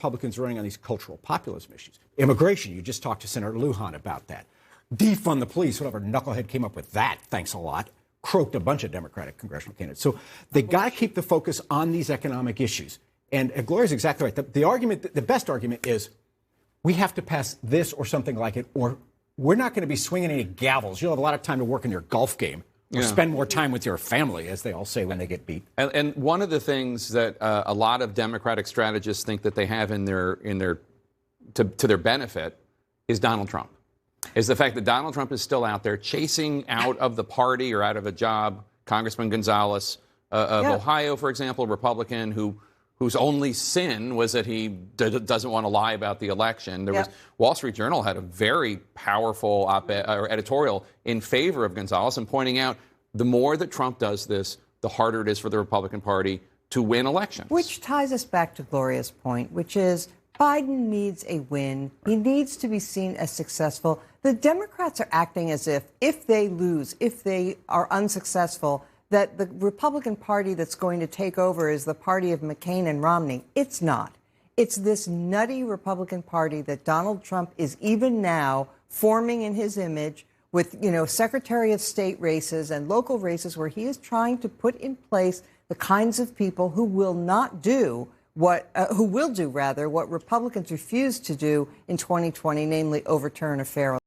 Republicans running on these cultural populism issues. Immigration, you just talked to Senator Lujan about that. Defund the police, whatever knucklehead came up with that, thanks a lot, croaked a bunch of Democratic congressional candidates. So they got to keep the focus on these economic issues. And Gloria's exactly right. The argument, the best argument is we have to pass this or something like it, or we're not going to be swinging any gavels. You'll have a lot of time to work in your golf game or spend more time with your family, as they all say when they get beat. And one of the things that a lot of Democratic strategists think that they have to their benefit is Donald Trump. Is the fact that Donald Trump is still out there chasing out of the party or out of a job Congressman Gonzalez of Ohio, for example, a Republican whose only sin was that he doesn't want to lie about the election. There was Wall Street Journal had a very powerful editorial in favor of Gonzalez and pointing out the more that Trump does this, the harder it is for the Republican Party to win elections. Which ties us back to Gloria's point, which is Biden needs a win. He needs to be seen as successful. The Democrats are acting as if they lose, if they are unsuccessful, that the Republican Party that's going to take over is the party of McCain and Romney. It's not. It's this nutty Republican Party that Donald Trump is even now forming in his image with, Secretary of State races and local races where he is trying to put in place the kinds of people who will do what Republicans refused to do in 2020, namely overturn a fair election.